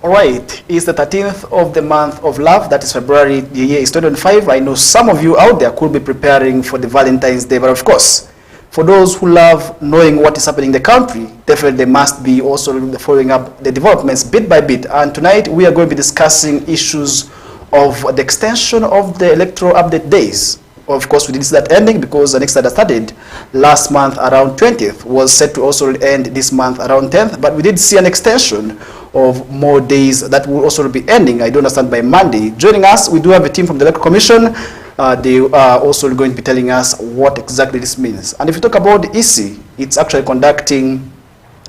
All right, it's the 13th of the month of love, that is February, the year is 2025. I know some of you out there could be preparing for the Valentine's Day, but of course, for those who love knowing what is happening in the country, definitely they must be also following up the developments bit by bit. And tonight we are going to be discussing issues of the extension of the electoral update days. Of course, we didn't see that ending because the next that started last month around 20th was set to also end this month around 10th, but we did see an extension of more days that will also be ending, I do understand, by Monday. Joining us, we do have a team from the Electoral Commission. They are also going to be telling us what exactly this means. And if you talk about the EC, it's actually conducting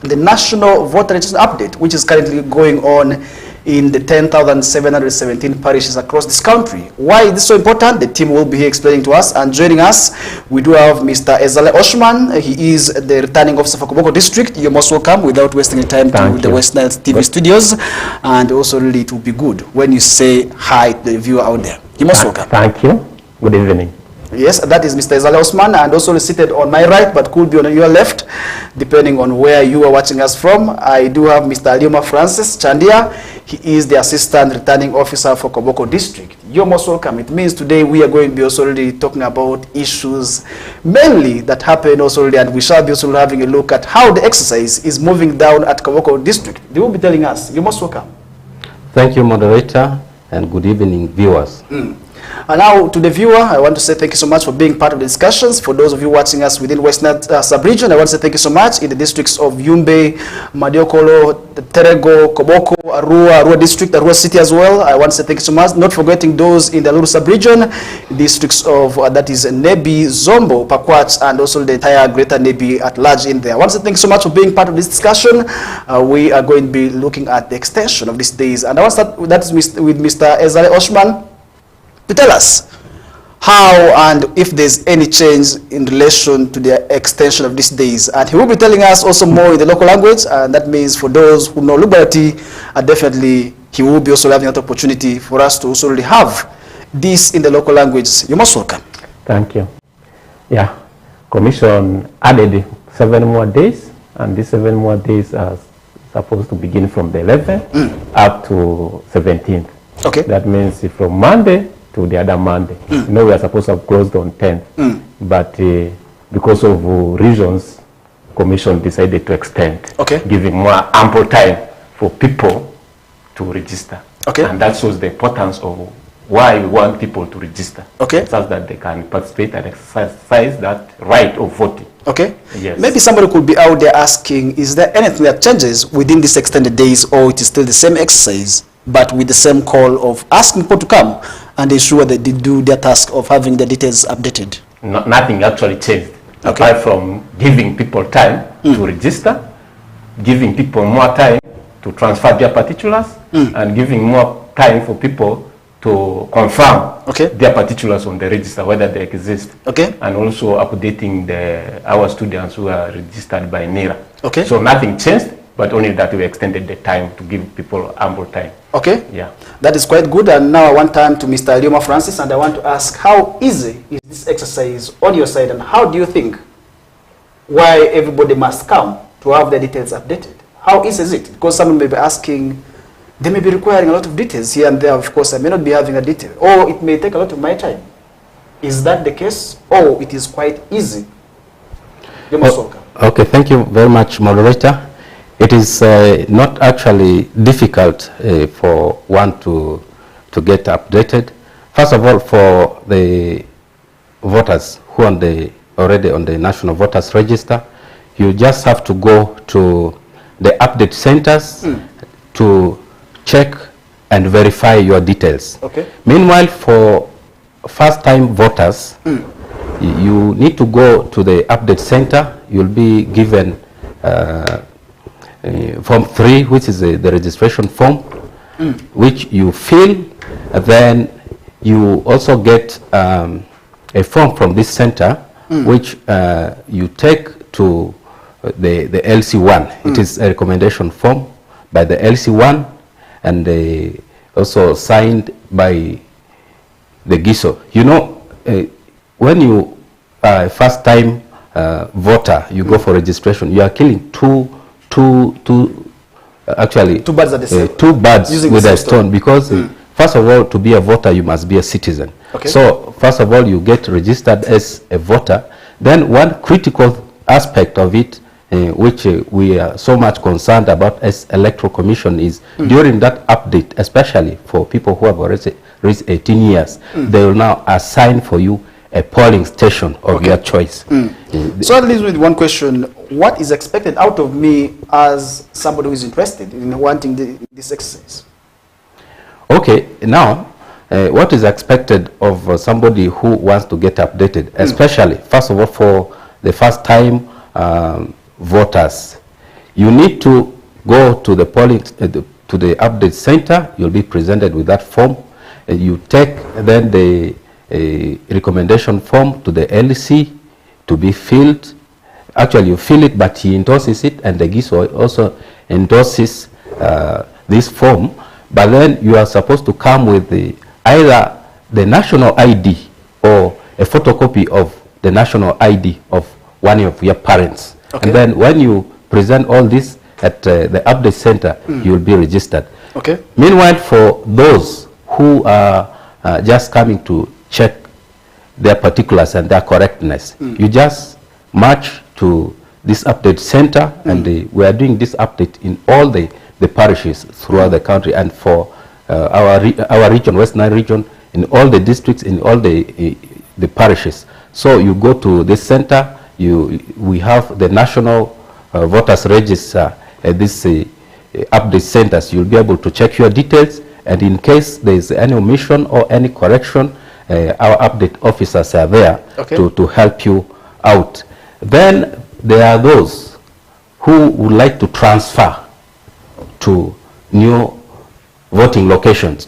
the National Voter Registration Update, which is currently going on in the 10,717 parishes across this country. Why is this so important? The team will be here explaining to us. And joining us, we do have Mr. Ezale Oshman. He is the returning officer for Koboko District. You're most welcome without wasting time to the West Nile TV studios. And also really it will be good when you say hi to the viewer out there. You're most welcome. Thank you. Good evening. Yes, that is Mr. Ezale Osman, and also seated on my right, but could be on your left, depending on where you are watching us from. I do have Mr. Alioma Francis Chandia. He is the Assistant Returning Officer for Koboko District. You're most welcome. It means today we are going to be also really talking about issues mainly that happen also really, and we shall be also having a look at how the exercise is moving down at Koboko District. They will be telling us. You're most welcome. Thank you, moderator, and good evening, viewers. And now to the viewer, I want to say thank you so much for being part of the discussions. For those of you watching us within West Nile sub-region, I want to say thank you so much in the districts of Yumbe, Madiokolo, Terego, Koboko, Arua District, Arua City as well. I want to say thank you so much. Not forgetting those in the Luru sub-region, districts of, that is Nebi, Zombo, Pakwach, and also the entire greater Nebi at large in there. I want to say thank you so much for being part of this discussion. We are going to be looking at the extension of these days. And I want to start with, with Mr. Ezale Oshman, to tell us how and if there's any change in relation to the extension of these days. And he will be telling us also more in the local language, and that means for those who know Lubarati, definitely he will be also having an opportunity for us to also really have this in the local language. You're most welcome. Thank you. Yeah, Commission added 7 more days, and these 7 more days are supposed to begin from the 11th up to 17th. Okay. That means from Monday to the other Monday. You know, we are supposed to have closed on 10th, but because of reasons, Commission decided to extend, giving more ample time for people to register. And that shows the importance of why we want people to register, so that they can participate and exercise that right of voting. Yes. Maybe somebody could be out there asking, is there anything that changes within these extended days, or it is still the same exercise, but with the same call of asking people to come and ensure that they do their task of having the details updated? Nothing actually changed, apart from giving people time to register, giving people more time to transfer their particulars, and giving more time for people to confirm their particulars on the register, whether they exist, and also updating our students who are registered by NERA. So nothing changed, but only that we extended the time to give people ample time. Yeah. That is quite good. And now I want time to Mr. Alioma Francis, and I want to ask, how easy is this exercise on your side, and how do you think why everybody must come to have their details updated? How easy is it? Because someone may be asking, they may be requiring a lot of details here and there. Of course, I may not be having a detail, or it may take a lot of my time. Is that the case, or it is quite easy? You're most welcome. Okay, thank you very much, moderator. It is not actually difficult for one to get updated. First of all, for the voters who are already on the National Voters Register, you just have to go to the update centers to check and verify your details. Meanwhile, for first-time voters, you need to go to the update center. You'll be given Form 3, which is the registration form, which you fill. Then you also get a form from this center, which you take to the LC1. It is a recommendation form by the LC1, and also signed by the GISO. You know, when you are a first-time voter, you go for registration, you are killing two actually two birds at the same, two birds with a stone, because first of all, to be a voter, you must be a citizen. Okay. So first of all, you get registered as a voter. Then one critical aspect of it, which we are so much concerned about as Electoral Commission, is during that update, especially for people who have already reached 18 years, they will now assign for you a polling station of your choice. So that leaves me with one question. What is expected out of me as somebody who is interested in wanting this exercise? Okay, now, what is expected of somebody who wants to get updated, especially, first of all, for the first time voters? You need to go to the polling, to the update center. You'll be presented with that form. You take then the recommendation form to the LC to be filled. Actually, you fill it, but he endorses it, and the GISO also endorses this form. But then you are supposed to come with either the national ID or a photocopy of the national ID of one of your parents. Okay. And then when you present all this at the update center, you will be registered. Okay. Meanwhile, for those who are just coming to check their particulars and their correctness, you just march to this update center, and we are doing this update in all the parishes throughout the country, and for our region, West Nile region, in all the districts, in all the parishes. So you go to this center, we have the national voters register at this update centers. You'll be able to check your details, and in case there is any omission or any correction, our update officers are there to help you out. Then there are those who would like to transfer to new voting locations.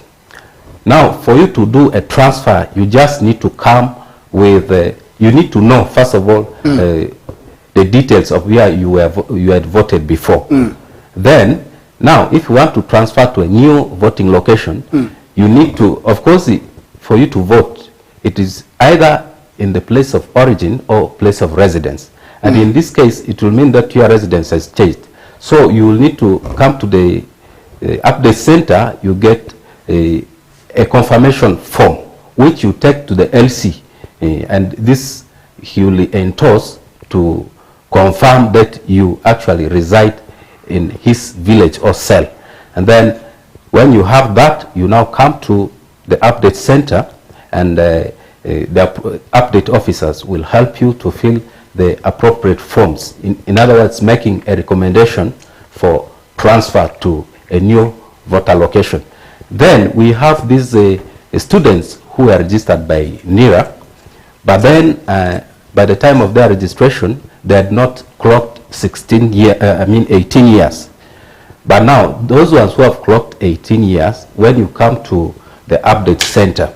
Now, for you to do a transfer, you just need to come with, you need to know, first of all, the details of where you had voted before. Then, now, if you want to transfer to a new voting location, you need to, of course, for you to vote, it is either in the place of origin or place of residence. And in this case, it will mean that your residence has changed. So you will need to come to the update center. You get a confirmation form, which you take to the LC, and this he will endorse to confirm that you actually reside in his village or cell. And then when you have that, you now come to the update center, and the update officers will help you to fill the appropriate forms. In other words, making a recommendation for transfer to a new voter location. Then we have these students who are registered by NIRA, but then by the time of their registration, they had not clocked 18 years. But now, those ones who have clocked 18 years, when you come to the update center,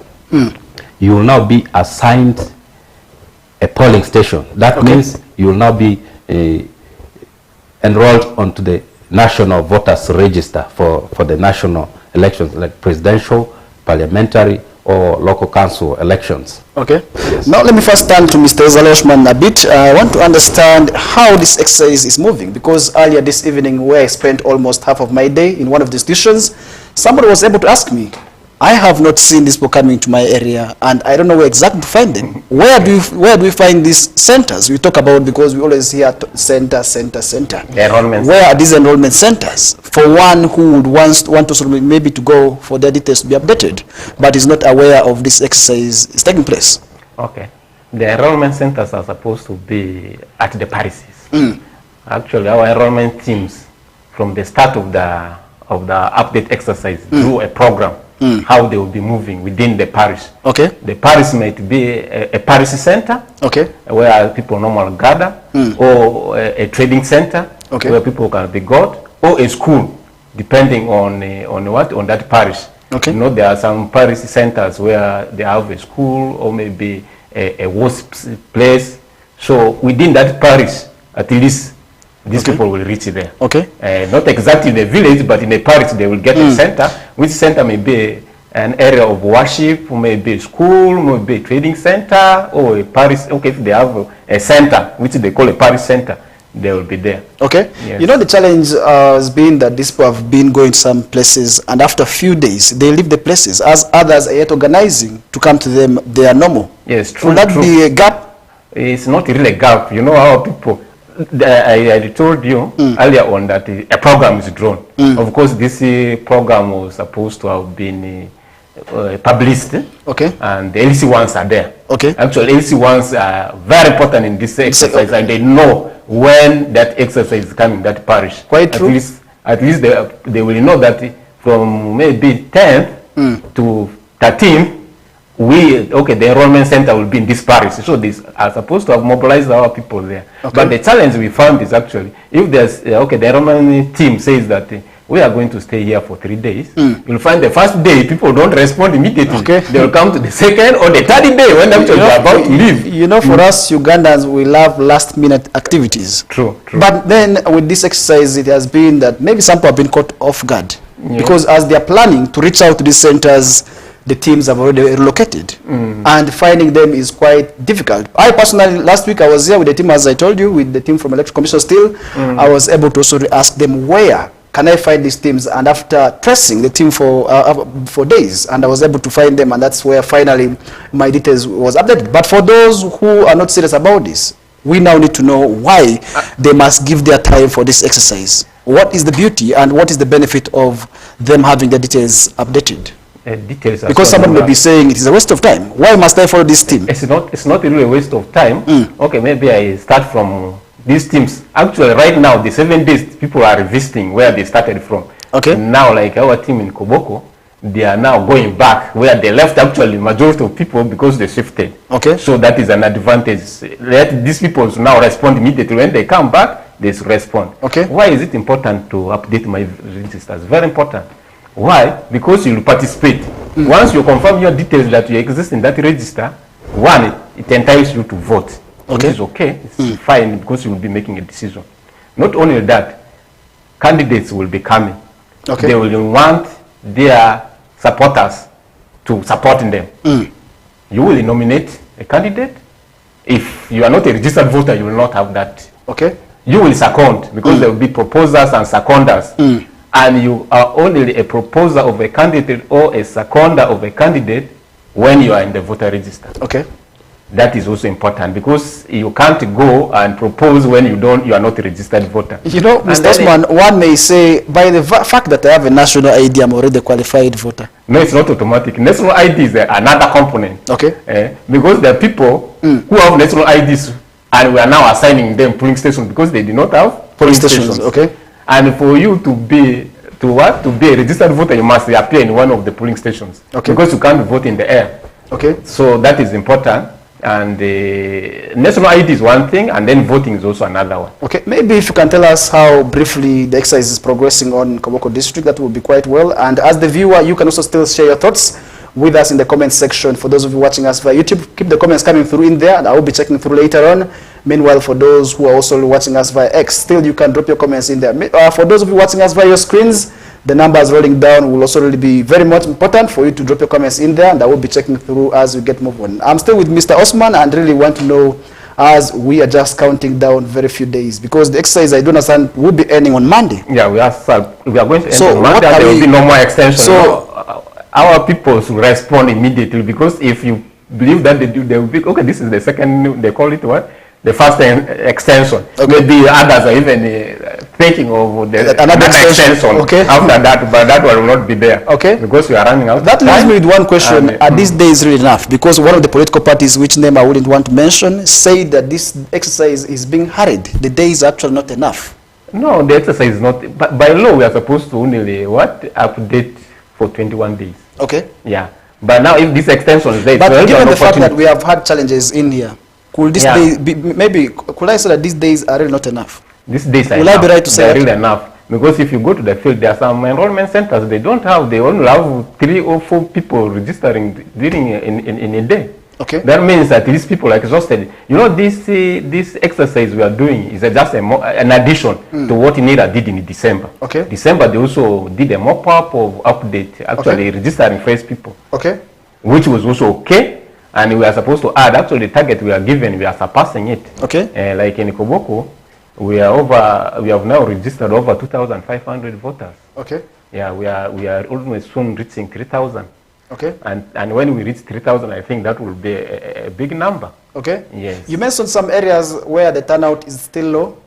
you will now be assigned a polling station. That means you will now be enrolled onto the national voters register for the national elections, like presidential, parliamentary, or local council elections. Okay. Yes. Now let me first turn to Mr. Zaloshman a bit. I want to understand how this exercise is moving, because earlier this evening, where I spent almost half of my day in one of the institutions, somebody was able to ask me, I have not seen these people coming to my area, and I don't know where exactly to find them. Where do we find these centers? We talk about, because we always hear center. Enrollment. Where are these enrollment centers for one who would want to sort of maybe to go for their details to be updated, but is not aware of this exercise is taking place? Okay. The enrollment centers are supposed to be at the parishes. Actually, our enrollment teams, from the start of the update exercise, do a program. How they will be moving within the parish. Okay. The parish might be a parish center, where people normally gather, or a trading center, where people can be got, or a school, depending on that parish. Okay. You know, there are some parish centers where they have a school, or maybe a WASP place. So within that parish, at least these people will reach there. Okay. Not exactly in the village, but in the parish they will get a center, which center may be an area of worship, or maybe a school, maybe a trading center, or a parish. Okay, if they have a center, which they call a parish center, they will be there. Okay. Yes. You know, the challenge has been that these people have been going to some places, and after a few days, they leave the places, as others are yet organizing to come to them. They are normal. Yes, true. Will that be a gap? It's not really a gap. You know, our people, I told you earlier on that a program is drawn. Of course, this program was supposed to have been published. Okay. And the LC ones are there. Okay. Actually, LC ones are very important in this exercise, and they know when that exercise is coming, that parish. Quite true. At least they will know that from maybe 10th to 13th, the enrollment center will be in this parish. So these are supposed to have mobilized our people there. Okay. But the challenge we found is actually, if there's, the enrollment team says that we are going to stay here for 3 days, you'll find the first day people don't respond immediately. Okay. They will come to the second or the third day when actually they are about to leave. You know, for us Ugandans, we love last minute activities. True, true. But then with this exercise, it has been that maybe some people have been caught off guard. Yeah. Because as they are planning to reach out to these centers, the teams have already relocated, and finding them is quite difficult. I personally, last week I was here with the team, as I told you, with the team from Electoral Commission still. I was able to also ask them, where can I find these teams? And after tracing the team for days, and I was able to find them, and that's where finally my details was updated. But for those who are not serious about this, we now need to know why they must give their time for this exercise. What is the beauty and what is the benefit of them having their details updated? Because someone may be saying it is a waste of time. Why must I follow this team? It's not really a waste of time. Okay, maybe I start from these teams. Actually, right now, the 7 days, people are revisiting where they started from. Okay. Now, like our team in Koboko, they are now going back where they left actually majority of people because they shifted. Okay. So that is an advantage. Let these people now respond immediately. When they come back, they respond. Okay. Why is it important to update my registers? Very important. Why? Because you will participate. Once you confirm your details that you exist in that register, one, it entitles you to vote. Okay. Which is okay. It's fine because you will be making a decision. Not only that, candidates will be coming. Okay. They will want their supporters to support them. You will nominate a candidate. If you are not a registered voter, you will not have that. Okay. You will second because there will be proposers and seconders. And you are only a proposer of a candidate or a seconder of a candidate when you are in the voter register. Okay. That is also important because you can't go and propose when you are not a registered voter. You know, Mr. Osman, one may say, by the fact that I have a national ID, I'm already a qualified voter. No, it's not automatic. National ID is another component. Okay. Because there are people who have national IDs and we are now assigning them polling stations because they do not have polling stations. Okay. And for you to be a registered voter, you must appear in one of the polling stations. Okay. Because you can't vote in the air. Okay. So that is important. And national ID is one thing, and then voting is also another one. Okay. Maybe if you can tell us how briefly the exercise is progressing on Koboko district, that would be quite well. And as the viewer, you can also still share your thoughts with us in the comment section. For those of you watching us via YouTube, keep the comments coming through in there, and I will be checking through later on. Meanwhile, for those who are also watching us via X, still you can drop your comments in there. For those of you watching us via your screens, the numbers rolling down will also really be very much important for you to drop your comments in there, and I will be checking through as we get move on. I'm still with Mr. Osman and really want to know, as we are just counting down very few days, because the exercise, I don't understand, will be ending on Monday. Yeah, we are going to end on Monday, and there will be no more extension. So our people should respond immediately, because if you believe that they will be, okay, this is the second, they call it what? The first extension. Okay. Maybe others are even thinking of another extension okay. After that, but that will not be there. Okay. Because we are running out. That leaves me with one question. Are these days really enough? Because one of the political parties, which name I wouldn't want to mention, say that this exercise is being hurried. The day is actually not enough. No, the exercise is not. But by law, we are supposed to only update for 21 days. Okay. Yeah. But now, if this extension is there, but given the fact that we have had challenges in here, could this day be, maybe could I say that these days are really not enough? These days are enough. Will I be right to say that? Really enough. Because if you go to the field, there are some enrollment centers, they only have 3 or 4 people registering during in a day. Okay. That means that these people are exhausted. You know, this exercise we are doing is just an addition to what NIRA did in December. Okay. December, they also did a mop-up of update, actually registering fresh people. Okay. Which was also okay. And we are supposed to add, actually the target we are given, we are surpassing it. Okay. Like in Koboko, We have now registered over 2,500 voters. Okay. Yeah, we are almost soon reaching 3,000. Okay. And when we reach 3,000, I think that will be a big number. Okay. Yes. You mentioned some areas where the turnout is still low,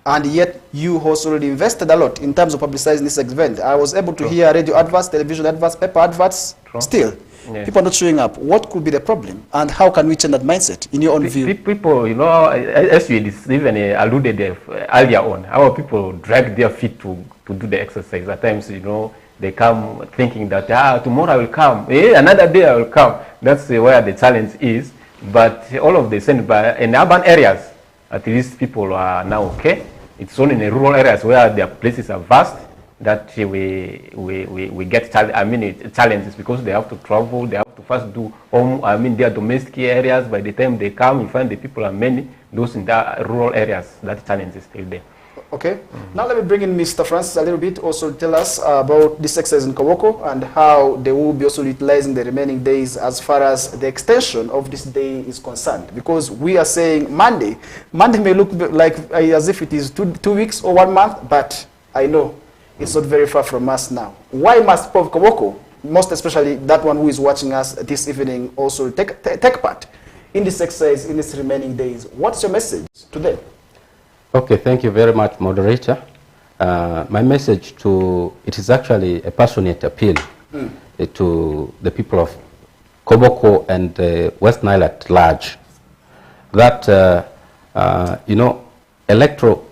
and yet you also already invested a lot in terms of publicizing this event. I was able to hear radio adverts, television adverts, paper adverts. Still, yes. People are not showing up. What could be the problem, and how can we change that mindset, in your own view? People, you know, as you even alluded earlier on, our people drag their feet to do the exercise. At times, you know, they come thinking that, tomorrow I will come, another day I will come. That's where the challenge is. But all of the same, in urban areas, at least people are now okay. It's only in the rural areas where their places are vast that we get challenges, because they have to travel, they have to first do their domestic areas. By the time they come, you find the people are many. Those in the rural areas, that challenge is still there. Okay. Now let me bring in Mr. Francis a little bit, also tell us about this exercise in Kawoko and how they will be also utilizing the remaining days as far as the extension of this day is concerned. Because we are saying Monday may look like as if it is two weeks or 1 month, but I know it's not very far from us now. Why must people of Kawoko, most especially that one who is watching us this evening, also take part in this exercise in these remaining days? What's your message to them? Okay, thank you very much, moderator. My message it is actually a passionate appeal to the people of Koboko and West Nile at large, that, Electoral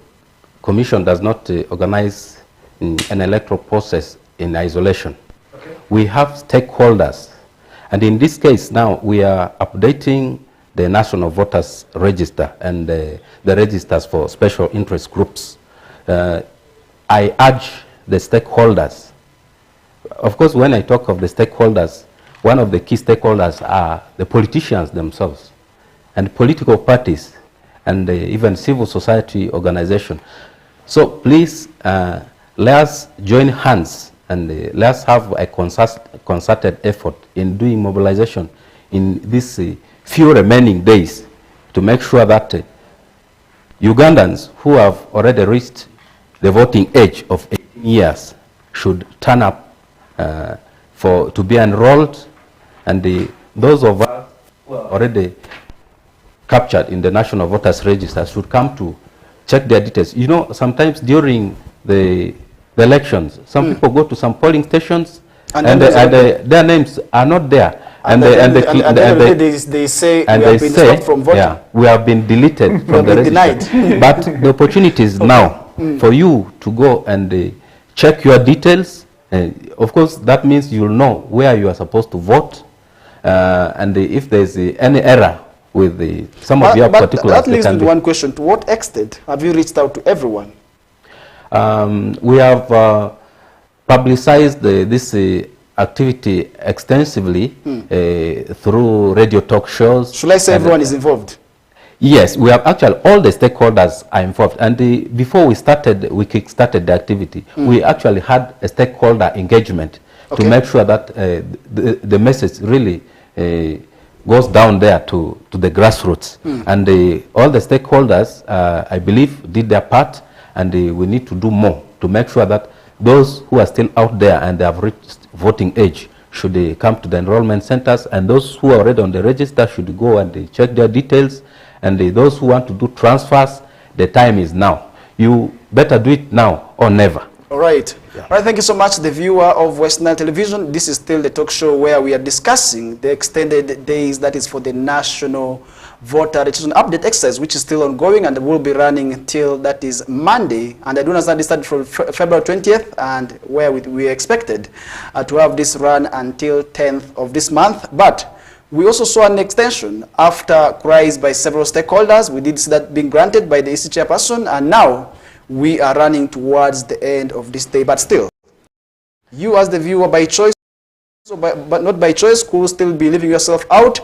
Commission does not organize an electoral process in isolation. Okay. We have stakeholders, and in this case now we are updating the National Voters Register and the registers for special interest groups. I urge the stakeholders. Of course, when I talk of the stakeholders, one of the key stakeholders are the politicians themselves and political parties and even civil society organizations. So please, let us join hands and let's have a concerted effort in doing mobilization in this few remaining days to make sure that Ugandans who have already reached the voting age of 18 years should turn up to be enrolled, and those of us who are already captured in the National Voters Register should come to check their details. You know, sometimes during the elections, some people go to some polling stations and their names are not there. And they say we have been stopped from voting. Yeah, we have been deleted from the register. But the opportunity is now for you to go and check your details. Of course, that means you'll know where you are supposed to vote, and if there's any error with some of your particulars. That leads to one question: to what extent have you reached out to everyone? We have publicized this activity extensively through radio talk shows. Should I say everyone is involved? Yes, we have actually, all the stakeholders are involved. And before we kick-started the activity, we actually had a stakeholder engagement to make sure that the message really goes down there to the grassroots. And all the stakeholders, I believe, did their part, and we need to do more to make sure that those who are still out there and they have reached voting age should come to the enrollment centers, and those who are already on the register should go and check their details, and those who want to do transfers, the time is now. You better do it now or never. All right. Yeah. All right, thank you so much, the viewer of West Nile Television. This is still the talk show where we are discussing the extended days, that is for the National Voter Registration Update exercise, which is still ongoing and will be running until, that is, Monday. And I do understand this started from February 20th, and where we expected to have this run until 10th of this month. But we also saw an extension after cries by several stakeholders. We did see that being granted by the EC chairperson, and now we are running towards the end of this day. But still, you as the viewer by choice, but not by choice, could still be leaving yourself out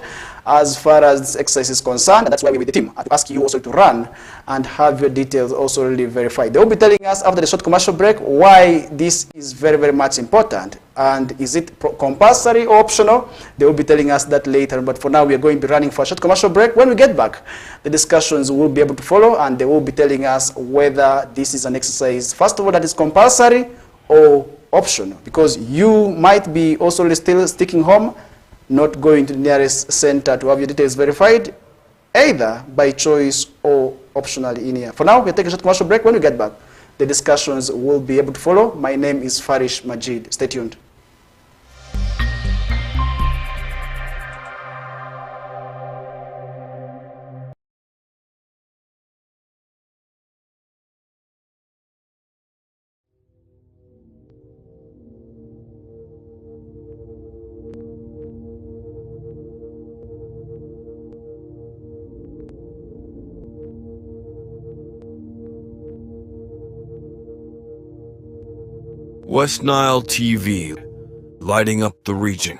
as far as this exercise is concerned. And that's why we're with the team, to ask you also to run and have your details also really verified. They will be telling us after the short commercial break why this is very, very much important. And is it compulsory or optional? They will be telling us that later. But for now, we are going to be running for a short commercial break. When we get back, the discussions will be able to follow, and they will be telling us whether this is an exercise, first of all, that is compulsory or optional. Because you might be also still sticking home, not going to the nearest center to have your details verified, either by choice or optionally in here. For now, we're taking a short commercial break. When we get back, the discussions will be able to follow. My name is Farish Majid. Stay tuned. West Nile TV, lighting up the region.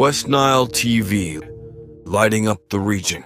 West Nile TV, lighting up the region.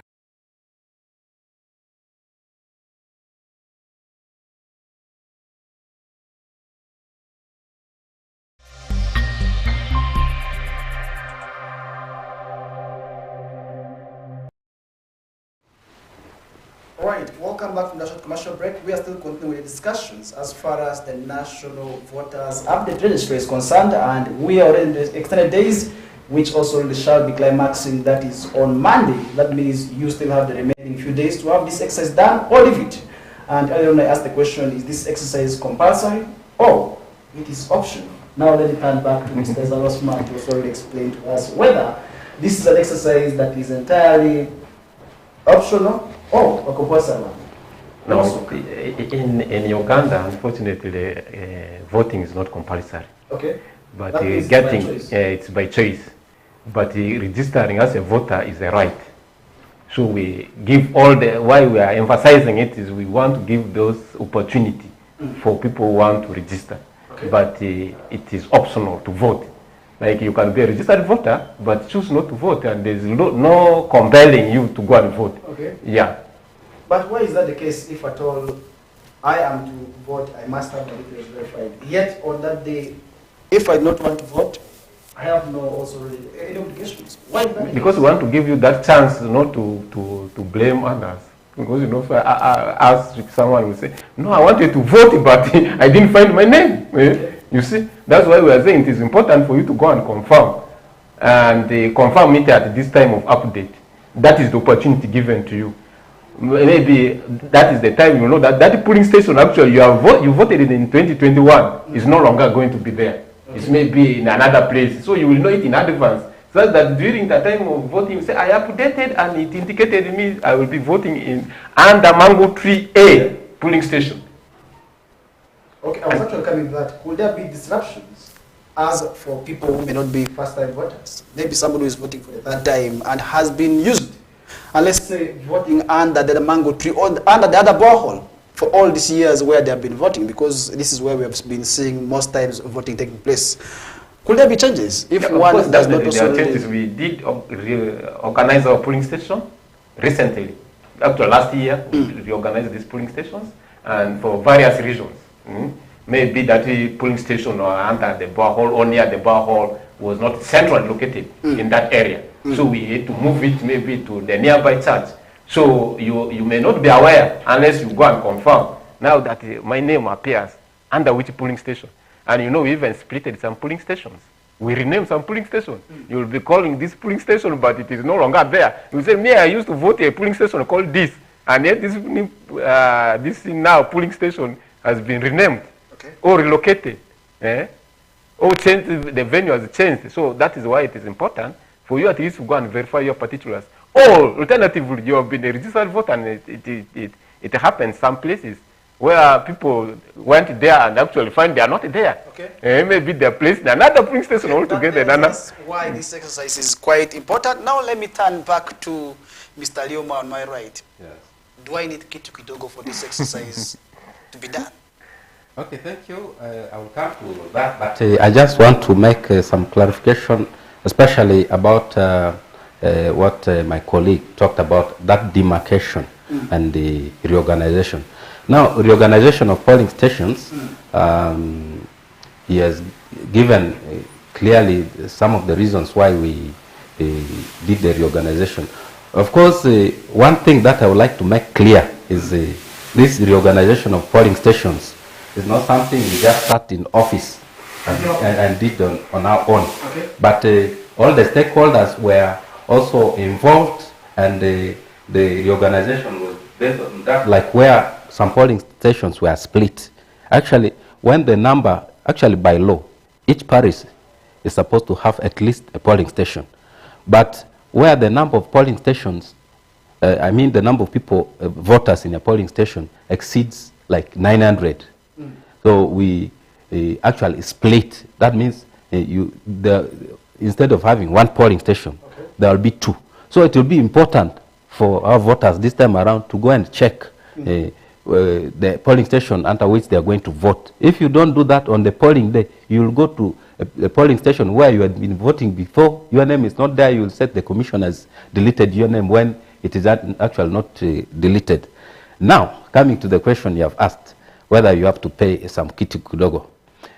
Alright, welcome back from the short commercial break. We are still continuing with the discussions as far as the National Voters Update Registry is concerned, and we are already in the extended days, which also shall be climaxing, that is on Monday. That means you still have the remaining few days to have this exercise done or leave it. And earlier on I asked the question, is this exercise compulsory or it is optional? Now let me turn back to Mr. Zalosman to also explain to us whether this is an exercise that is entirely optional or a compulsory one. No, in Uganda, unfortunately, voting is not compulsory. Okay. But That is getting by choice. it's by choice. But registering as a voter is a right. So we give all the, why we are emphasizing it is we want to give those opportunity for people who want to register. Okay. But it is optional to vote. Like you can be a registered voter, but choose not to vote, and there's no compelling you to go and vote. Okay. Yeah. But why is that the case if at all I am to vote, I must have my details verified. Yet on that day, if I do not want to vote, I have no also really any obligations. Why is that? Because we want to give you that chance not to blame others. Because, you know, if I ask someone will say, no, I wanted to vote, but I didn't find my name. Okay. You see, that's why we are saying it is important for you to go and confirm. And confirm it at this time of update. That is the opportunity given to you. Maybe that is the time, you know, that polling station actually you voted in 2021 is no longer going to be there. It's maybe in another place. So you will know it in advance. So that during the time of voting, you say, I updated and it indicated me I will be voting in under Mango Tree A polling station. Okay, I was actually coming to that. Could there be disruptions as for people who may not be first-time voters? Maybe somebody who is voting for the third time and has been used, and let's say voting under the mango tree or under the other borehole for all these years where they have been voting, because this is where we have been seeing most times voting taking place. Could there be changes if Yeah, one course, does not there also are changes. We did organize our polling station recently. After last year, we reorganized these polling stations, and for various reasons. Maybe that the polling station or under the borehole or near the borehole was not centrally located in that area. So we had to move it maybe to the nearby church. So you may not be aware unless you go and confirm now that my name appears under which polling station. And you know, we even splitted some polling stations. We renamed some polling stations. You will be calling this polling station, but it is no longer there. You say, me, I used to vote a polling station called this, and yet this now polling station has been renamed or relocated, or changed, the venue has changed. So that is why it is important for you at least to go and verify your particulars. Or alternatively, you have been a registered voter, and it happens some places where people went there and actually find they are not there. Okay. Maybe they are placed in another polling station altogether. That's why this exercise is quite important. Now let me turn back to Mr. Lioma on my right. Yes. Do I need kitu kidogo for this exercise to be done? Okay, thank you. I will come to that, but I just want to make some clarification, especially about what my colleague talked about, that demarcation and the reorganization. Now, reorganization of polling stations, he has given clearly some of the reasons why we did the reorganization. Of course, one thing that I would like to make clear is this reorganization of polling stations is not something we just sat in office and did on our own. Okay. But all the stakeholders were also involved, and the reorganization was based on that, like where some polling stations were split. Actually, when the number, actually by law, each parish is supposed to have at least a polling station. But where the number of polling stations, I mean the number of people, voters in a polling station exceeds like 900. So we actually split. That means instead of having one polling station, there will be two. So it will be important for our voters this time around to go and check the polling station under which they are going to vote. If you don't do that on the polling day, you will go to a polling station where you had been voting before, your name is not there, you will set the commission has deleted your name when it is actually not deleted. Now, coming to the question you have asked, whether you have to pay some kitu kidogo.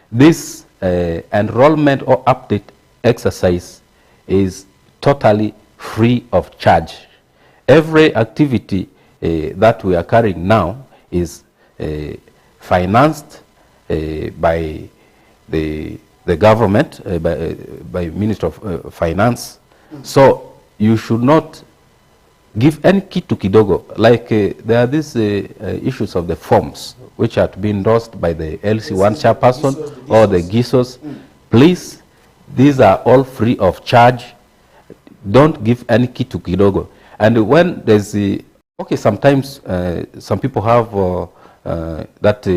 This enrollment or update exercise is totally free of charge. Every activity that we are carrying now is financed by the government, by Minister of Finance. So you should not give any kitu kidogo. Like there are these issues of the forms which are to be endorsed by the LC1 chairperson or the GISOs. Please, these are all free of charge. Don't give any key to Kidogo. And when there's the, okay, sometimes some people have that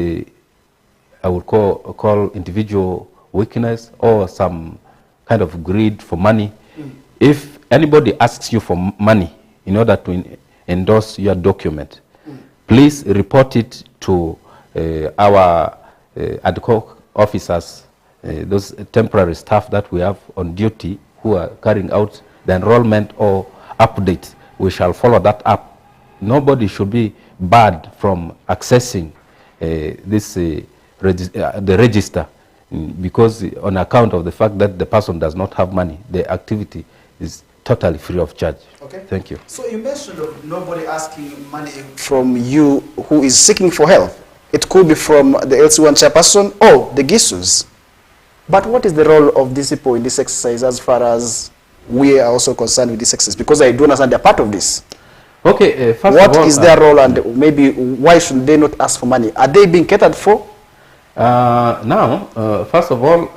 I would call individual weakness or some kind of greed for money. If anybody asks you for money in order to endorse your document, please report it to our ad hoc officers, those temporary staff that we have on duty who are carrying out the enrollment or update. We shall follow that up. Nobody should be barred from accessing the register because on account of the fact that the person does not have money. The activity is totally free of charge. Okay. Thank you. So you mentioned of nobody asking money from you who is seeking for help. It could be from the LC1 chairperson or the GISUs. But what is the role of these people in this exercise as far as we are also concerned with this exercise? Because I do understand they're part of this. Okay, first what of all, is their role, and maybe why should they not ask for money? Are they being catered for? Now, first of all,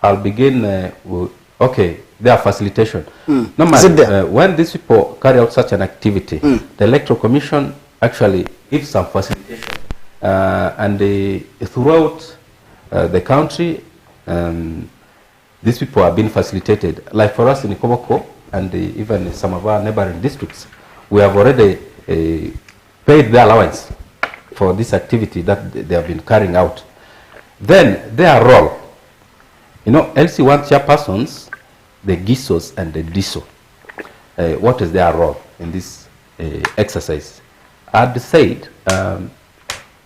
I'll begin with, okay, their facilitation. Normally, when these people carry out such an activity, the Electoral Commission actually gives some facilitation. And throughout the country, these people are being facilitated. Like for us in Koboko and even in some of our neighboring districts, we have already paid their allowance for this activity that they have been carrying out. Then their role, you know, LC1 chairpersons, the GISOs and the DISO, what is their role in this exercise? I'd said,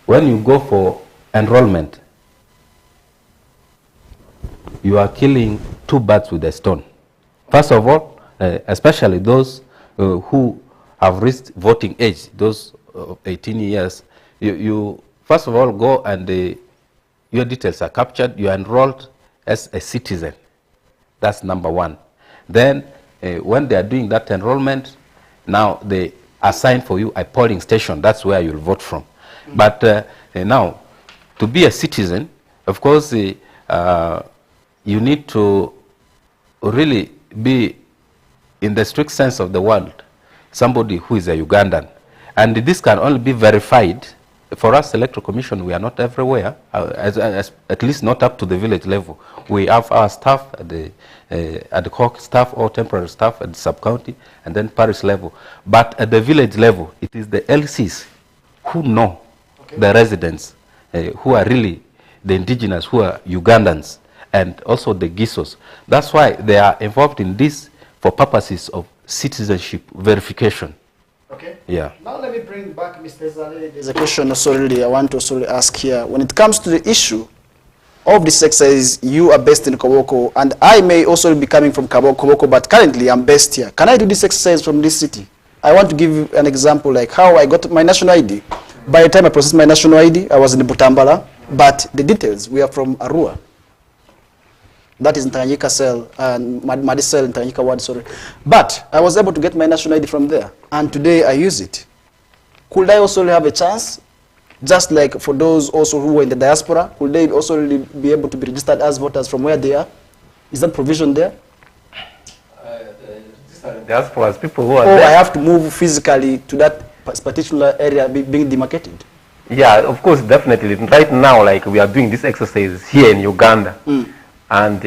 when you go for enrollment, you are killing two birds with a stone. First of all, especially those who have reached voting age, those 18 years, you first of all go and your details are captured, you are enrolled as a citizen. That's number one. Then when they are doing that enrollment, now they assign for you a polling station. That's where you'll vote from. But now, to be a citizen, of course, you need to really be, in the strict sense of the word, somebody who is a Ugandan. And this can only be verified. For us, Electoral Commission, we are not everywhere, at least not up to the village level. We have our staff at the hoc staff or temporary staff at the sub-county and then parish level. But at the village level, it is the LCs who know the residents, who are really the indigenous, who are Ugandans, and also the GISOs. That's why they are involved in this for purposes of citizenship verification. Okay. Yeah. Now let me bring back Mr. Zale. There's a question also really I want to also ask here. When it comes to the issue of this exercise, you are based in Koboko, and I may also be coming from Koboko, but currently I'm based here. Can I do this exercise from this city? I want to give you an example like how I got my national ID. By the time I processed my national ID, I was in Butambala, but the details, we are from Arua. That is in Tanganyika cell, and Madi cell in Tanganyika ward, sorry. But I was able to get my national ID from there, and today I use it. Could I also have a chance, just like for those also who were in the diaspora, could they also really be able to be registered as voters from where they are? Is that provision there? Diasporas, people who are or there. I have to move physically to that particular area being demarcated? Yeah, of course, definitely. Right now, like we are doing this exercise here in Uganda. And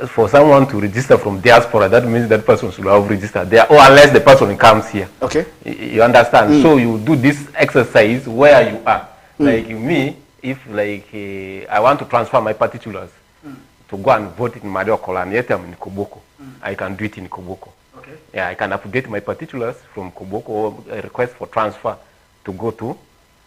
for someone to register from diaspora, that means that person should have registered there, or unless the person comes here. Okay. You understand? So you do this exercise where you are. Like me, if like I want to transfer my particulars to go and vote in Madiokola, and yet I'm in Koboko, I can do it in Koboko. Okay. Yeah, I can update my particulars from Koboko, or a request for transfer to go to.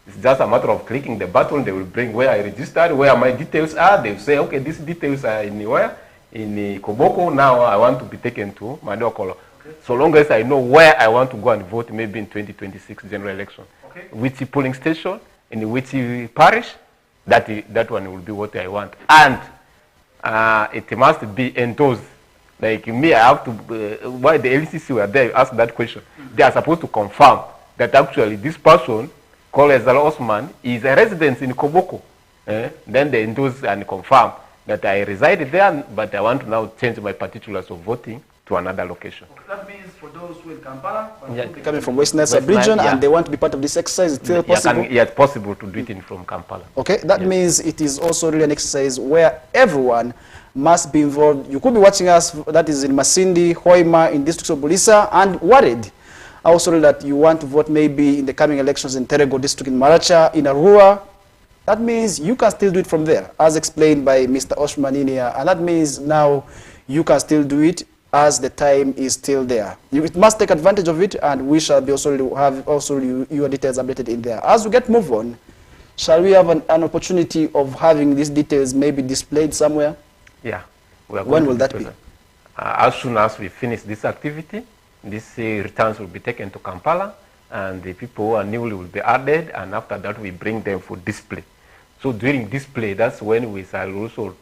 It's just a matter of clicking the button. They will bring where I registered, where my details are. They will say, okay, these details are in where? In Koboko. Now I want to be taken to Madiokola. Okay. So long as I know where I want to go and vote, maybe in 2026 general election. Okay. Which polling station, in which parish, that one will be what I want. And it must be endorsed. Like me, I have to, why the LCC were there, you ask that question. They are supposed to confirm that actually this person, called Ezal Osman, is a resident in Koboko. Then they endorse and confirm that I reside there, but I want to now change my particulars of voting to another location. That means for those who in Kampala, Yeah. coming from West Nile sub-region, Nile, yeah. and they want to be part of this exercise, it's still possible? It's possible to do it from Kampala. Okay, that Yes. means it is also really an exercise where everyone must be involved. You could be watching us, that is in Masindi, Hoima, in districts of Bulisa, and worried also that you want to vote maybe in the coming elections in Terego district, in Maracha, in Arua. That means you can still do it from there, as explained by Mr. Oshmaninia, and that means now you can still do it as the time is still there. You must take advantage of it, and we shall be also have also your details updated in there. As we get move on, shall we have an opportunity of having these details maybe displayed somewhere? Yeah. We are When going will to that do be? that. As soon as we finish this activity, these returns will be taken to Kampala, and the people who are newly will be added, and after that we bring them for display. So during display, that's when we shall also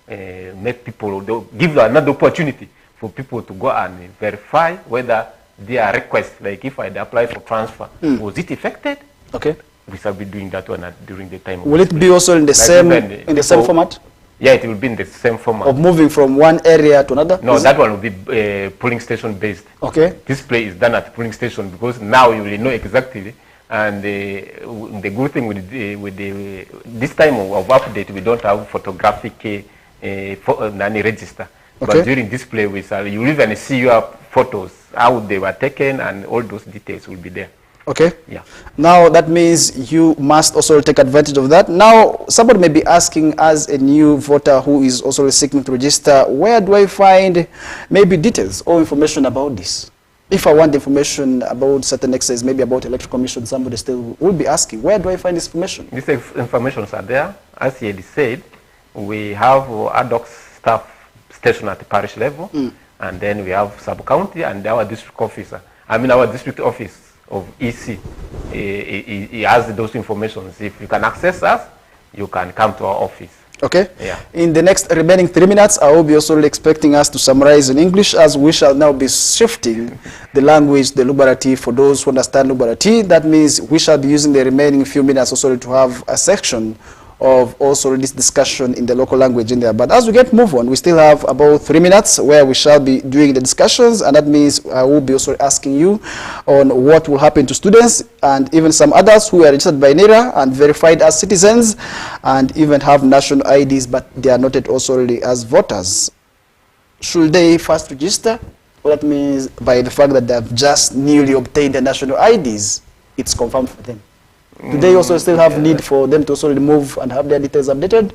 make people, give another opportunity for people to go and verify whether their request, like if I apply for transfer, was it effected? Okay. We shall be doing that one during the time. Will it be also in the same format? Yeah, it will be in the same format. Of moving from one area to another? No, that one will be polling station based. Okay. Display is done at the polling station because now you will know exactly. And the good thing with this time of update, we don't have photographic register. Okay. But during display, you even see your photos, how they were taken, and all those details will be there. Okay. Yeah. Now that means you must also take advantage of that. Now somebody may be asking, as a new voter who is also seeking to register, where do I find maybe details or information about this? If I want information about certain exercises, maybe about electoral commission, somebody still will be asking, where do I find this information? These informations are there. As he had said, we have ad hoc staff stationed at the parish level, and then we have sub-county and our district officer. I mean, our district office of EC, he has those informations. If you can access us, you can come to our office. Okay. Yeah. In the next remaining 3 minutes, I will be also expecting us to summarize in English, as we shall now be shifting the language, the Lubarati, for those who understand Lubarati. That means we shall be using the remaining few minutes also to have a section of also this discussion in the local language in there. But as we get move on, we still have about 3 minutes where we shall be doing the discussions, and that means I will be also asking you on what will happen to students and even some others who are registered by NERA and verified as citizens and even have national IDs, but they are noted also already as voters. Should they first register? Well, that means by the fact that they have just newly obtained the national IDs, it's confirmed for them. Do they also still have need for them to also remove and have their details updated?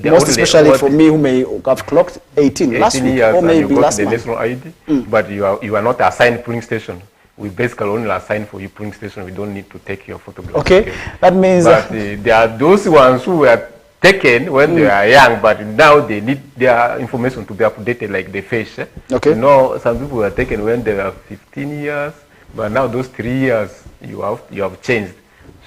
Most especially for me, who may have clocked 18 last week, years, or maybe last the month. national ID, but you are not assigned polling station. We basically only assign for you polling station. We don't need to take your photograph. Okay, that means... But there are those ones who were taken when they are young, but now they need their information to be updated, like the face. Okay. You know, some people were taken when they were 15 years, but now those 3 years you have changed.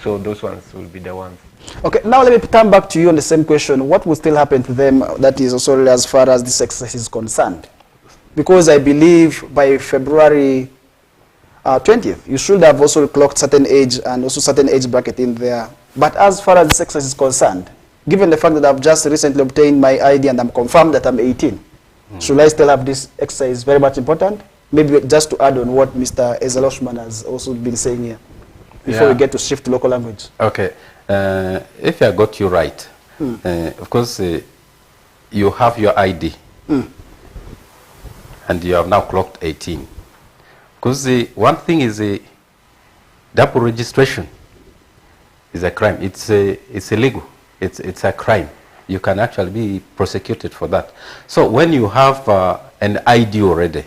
So those ones will be the ones. Okay, now let me turn back to you on the same question. What will still happen to them, that is also as far as this exercise is concerned? Because I believe by February 20th, you should have also clocked certain age and also certain age bracket in there. But as far as this exercise is concerned, given the fact that I've just recently obtained my ID and I'm confirmed that I'm 18, should I still have this exercise very much important? Maybe just to add on what Mr. Ezaloshman has also been saying here, before we get to shift to local language. Okay. If I got you right, of course, you have your ID, and you have now clocked 18. Because one thing is double registration is a crime. It's illegal. It's a crime. You can actually be prosecuted for that. So when you have an ID already,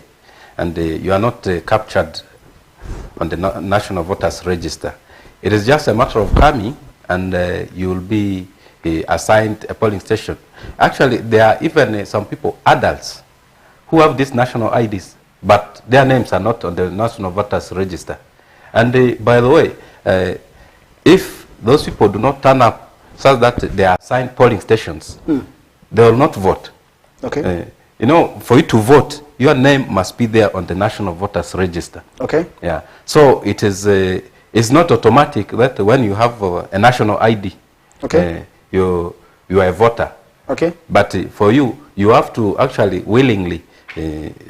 and you are not captured on the National Voters Register, it is just a matter of coming, and you will be assigned a polling station. Actually, there are even some people, adults, who have these national IDs, but their names are not on the National Voters Register. And by the way, if those people do not turn up such that they are assigned polling stations, they will not vote. Okay. You know, for you to vote, your name must be there on the National Voters Register. Okay. Yeah. So it is it's not automatic that when you have a national ID, okay, you are a voter. Okay. But for you, you have to actually willingly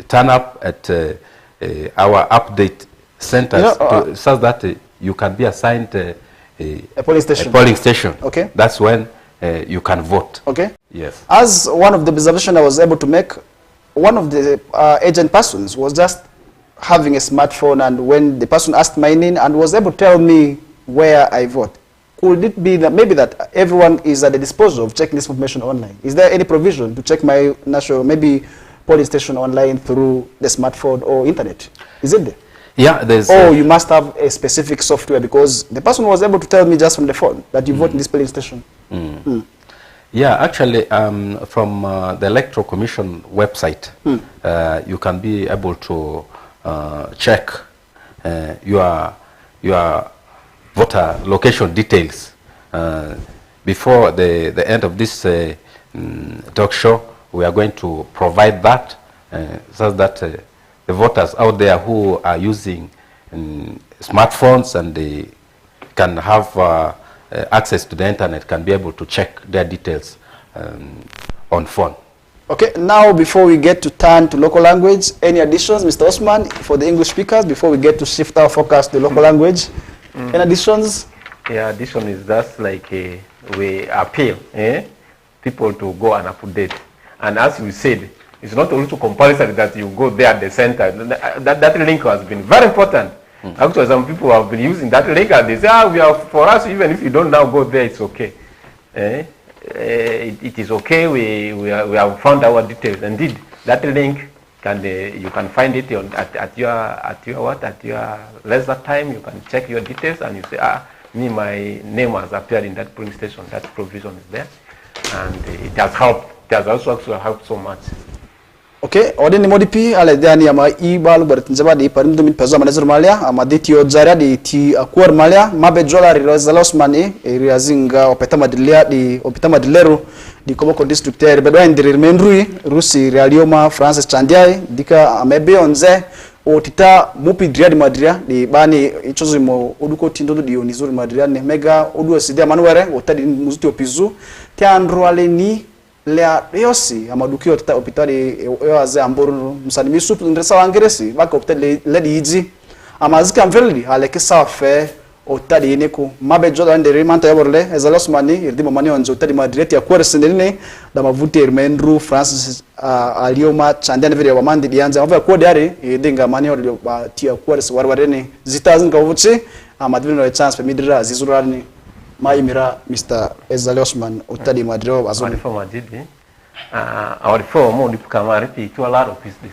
turn up at our update centers so that you can be assigned a polling station. A polling station. Okay. That's when you can vote. Okay. Yes. As one of the observations I was able to make, one of the agent persons was just having a smartphone, and when the person asked my name and was able to tell me where I vote, could it be that maybe that everyone is at the disposal of checking this information online? Is there any provision to check my national, maybe polling station online through the smartphone or internet? Is it there? Yeah, there's... Or you must have a specific software, because the person was able to tell me just from the phone that you vote in this polling station. Yeah, actually, from the Electoral Commission website, you can be able to check your voter location details. Before the end of this talk show, we are going to provide that so that the voters out there who are using smartphones and they can have access to the internet can be able to check their details on phone. Okay, now before we get to turn to local language, any additions, Mr. Osman, for the English speakers, before we get to shift our focus to local language? Any additions? Yeah, addition is just like we appeal people to go and update. And as you said, it's not only to compulsory that you go there at the center. That link has been very important. Actually, some people have been using that link and they say, we are, for us, even if you don't now go there, it's okay. It is okay. We have found our details. Indeed, that link you can find it at your leisure time. You can check your details and you say, my name has appeared in that polling station. That provision is there, and it has helped. It has also actually helped so much. Okay, odeni modipi ala dani ama ibalu baratinjaba di parimdo min pezo manezur malia ama diti odzara di ti akuar malia mabe jola rizalosmani riazinga opetama dilia di opetama dileru di Komoko district ya ribedo indirir menrui rusi realioma Francis Chandiai dika amebe onze otita mupi dria di madria di bani ichozo mo oduko tindodo di onizuri madria ne mega odu asidia manuere otadi muzuti opizu tiandro aleni lea yosi amadukio tata opitari yoaze amburu msanimi supu ndresa wangeresi baka opitari ledi iji amazika mveldi haleke safe otadi ineko mabe joda ndere manta yaborle ezalosmani irdimo mani onzo otadi madreti ya kwere sendeline da mavuti irmendru Francis alioma chandane vile wa mandi dianza mava kwa diari idinga mani olio tia kwere warwarene zitazinga uvuchi amadvino ya chance pemidira zizurani Maimira Mr. Ezalosman Otadi Madro as well. Our reform more deep camaraderie to a lot of business.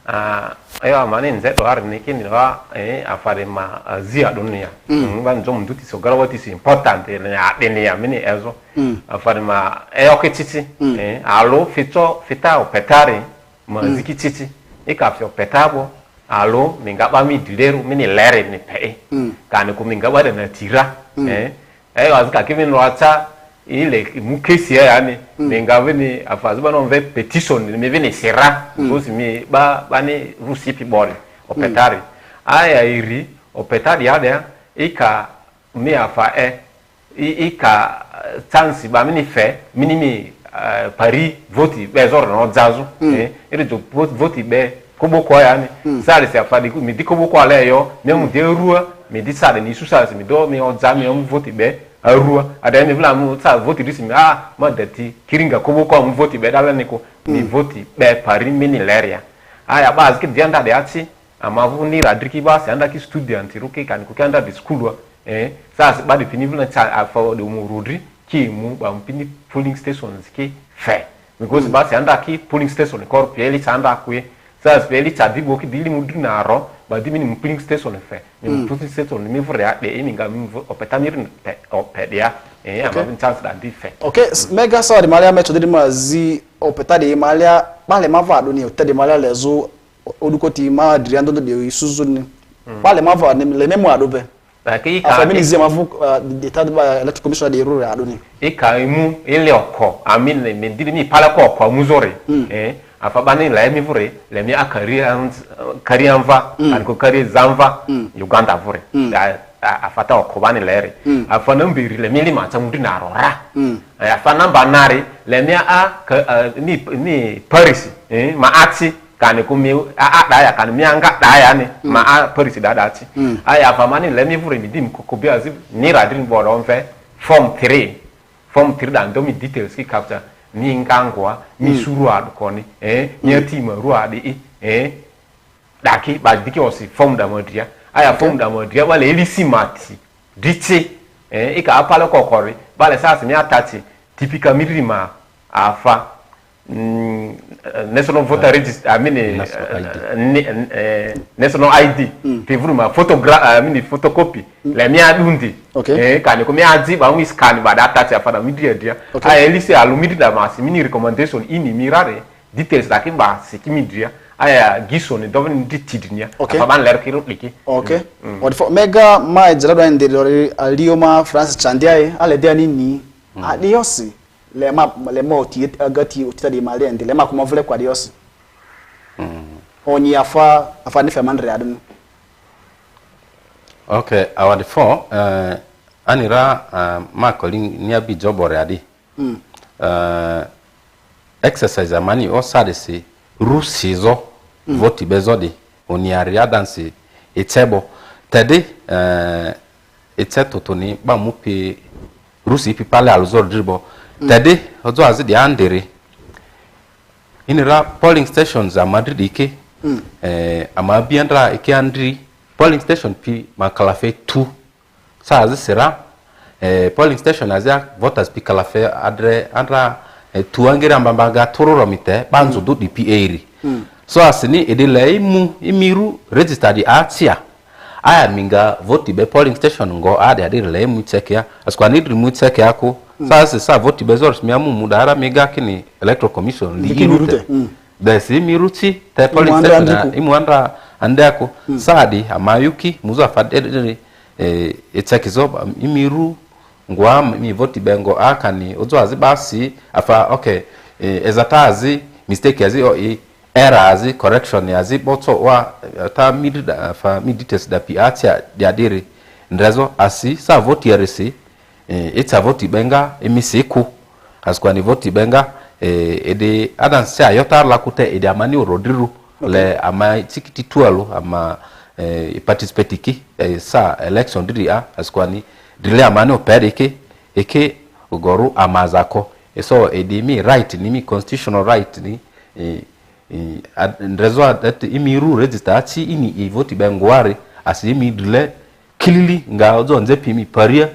I am man in that are making afarema zia dunia. Van zom duty so what is important in a mini ezo. Afarema eoketiti, alo fita petari, maziki titi, ekafio petabo, alo mingaba mi dileru mini lere ni pe. Kane kumingaba na tira. Azika kevin rata ile mukesi yani ngaveni afazuba no ve petition me veni sera zosi mi bani rusipi bori opetari aya iri opetari yada ika mi afa ika chance ba mini fe minimi pari voti bezor no zazu ire jo voti be koboko yani sale se afa di mi dikoboko aleyo me mu de rua me di sale ni susa se mi do mi oza mi voti be arua adani vla mu sa voti risimi madati kiringa koboko mu voti be dala niko mi voti be pari mini leria aya baz ki dianda de ati amavu ni radriki ba se anda ki student ruke kan ku kanda di school sa ba de fini vla cha afa de mu rodri ki mu ba mpini polling stations ki fe because ba se anda ki polling station ko pieli anda ku sa pieli cha di boki dili mu dinaro ba di mini polling station fe mi polling station mi vrea de ininga mi opetamir opedia ama chance da di fe. Okay, mega sorry malia mecho de mazi opetade malia bale mavado ni otade malia lezo odukoti ma driando de isuzu ni bale mavado ni le memo adobe aki ka family zia mavu de tad ba electoral commission de rura adoni ika imu ile oko amin le mendiri mi pala ko kwa muzore afabani la mi vure le mi akaria karianva anko kari zanva Uganda vure afata okobani leri afana mbiri le mili mata mundi na rora afana banari le mia ni Paris ma ati kan ko mi da ya kan mi anga da ya ni ma Paris da ati aya afamani le mi vure mi dim ko bi azib ni radin board on fait form 3 dan do mi details ki capture mi ngangwa mi suru ad koni mi team ruadi daki ba diki osi form da modria aya form da modria wala elisi mati dite ika apalo kokori bale sasa mi atati typical mirima afa national voter register national ID pevuma photocopy le mi adundi kan ko mi adi ba wi scan ba data ti afa da media dia aya elisi alumidi da masi mini recommendation ini mirare details da ki ba sikimi dia aya gisoni dovin ditidinia afaban ler ki rutliki odifo mega ma jalado ende alioma France chandiae ale dia nini adiosi le mo ti agati utita di mali ende le ma kuma vule kwa adiosi oni afa ni femandre adun okay awadi for anira ma calling nia bi jobore adi exercise amani o sadisi rusizo voti bezodi oni aria dansi etebo tede etetotoni ba mupe rusi pipale alzor dribo tede ozo azidi andere inira polling stations a Madrid ike amabiandra ike andri polling station pi makalafe 2 sa azisira polling station azia voters pi kalafe andra tuangira mbambaga tururo mite banzo do DPA so asini edele imiru register di atia aya minga vote be polling station ngo ade le mu chekia aswa ni mu chekia ko sa vote be zors mi amu mudara mega kini electoral commission li da si miruti te polling station imwanda andako sadi amayuki muzo afadede echekizo imiru ngwa mi vote bengo akani ozo azibasi afa okay ezatazi mistake azi error azi correction azi boto wa ta details da piatia diadiri ndezo asi sa vote yaresi eta vote benga emisiku askwa ni vote benga ede adanse ayota lakute ede amani orodiru le ama tikiti tualo ama participate ki sa election diri askwa ni dile amani opereke eke ugoru amazako so edimi right ni mi constitutional right ni ndezo that imiru register ati ini vote bengware asi mi dile kilili nga ozo nze pimi paria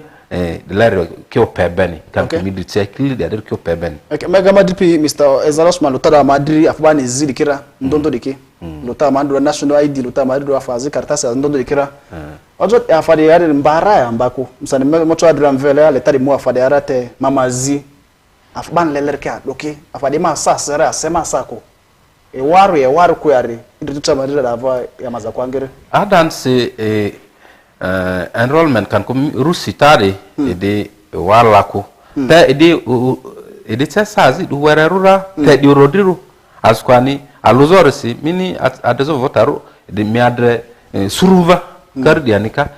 dile kyo pebeni kan mi dile kilili de kyo pebeni okay mega madri Mr. Ezarosman lutada madri afbani zidikira ndondo dike lutada mandro national ID lutada madri afazi kartasi ndondo dikira ozo afadi yare mbara mbako msani moto adra mvele ale tadi mu afadi yarate mamazi afban lelerka doki afadi ma sasera sema sako ewaru kuyari idituta madira dava ya mazakwangere adanse enrollment kan ko rusitare ede walako ta ede tsazi du wererura ta di rodiru askwani aluzorisi mini adezo votaru de miadre suruva kardianika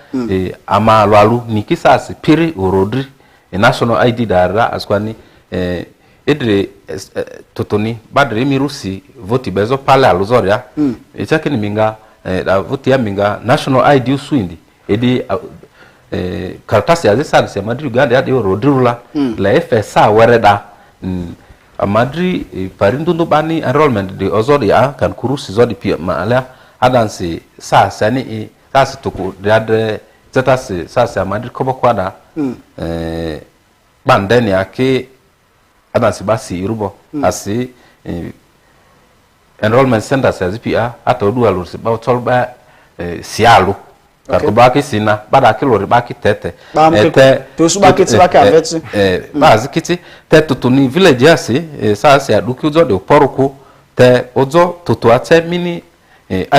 ama lalu nikisasi piri urodri national ID dara askwani edre totoni badre mirusi voti bezo pale aluzoria echakini minga voti ya minga national ID uswindi edi kartasi azisa se madri Uganda ade rodrula la FSA wereda amadri parindundo bani enrollment de ozori kan kurusi zodi pia maala adansi sa sani sasa tuku de tetasi sasa amadri kobo kwada bandeni ake adansi basi irubo asi enrollment center says pia atodu alusi ba tolba sialu kakubaki sina bada kilori baki tete to subaki tsibaki avetse bazikiti te tutuni village asi sasa aduki uzo de poruku te ozo tutuate mini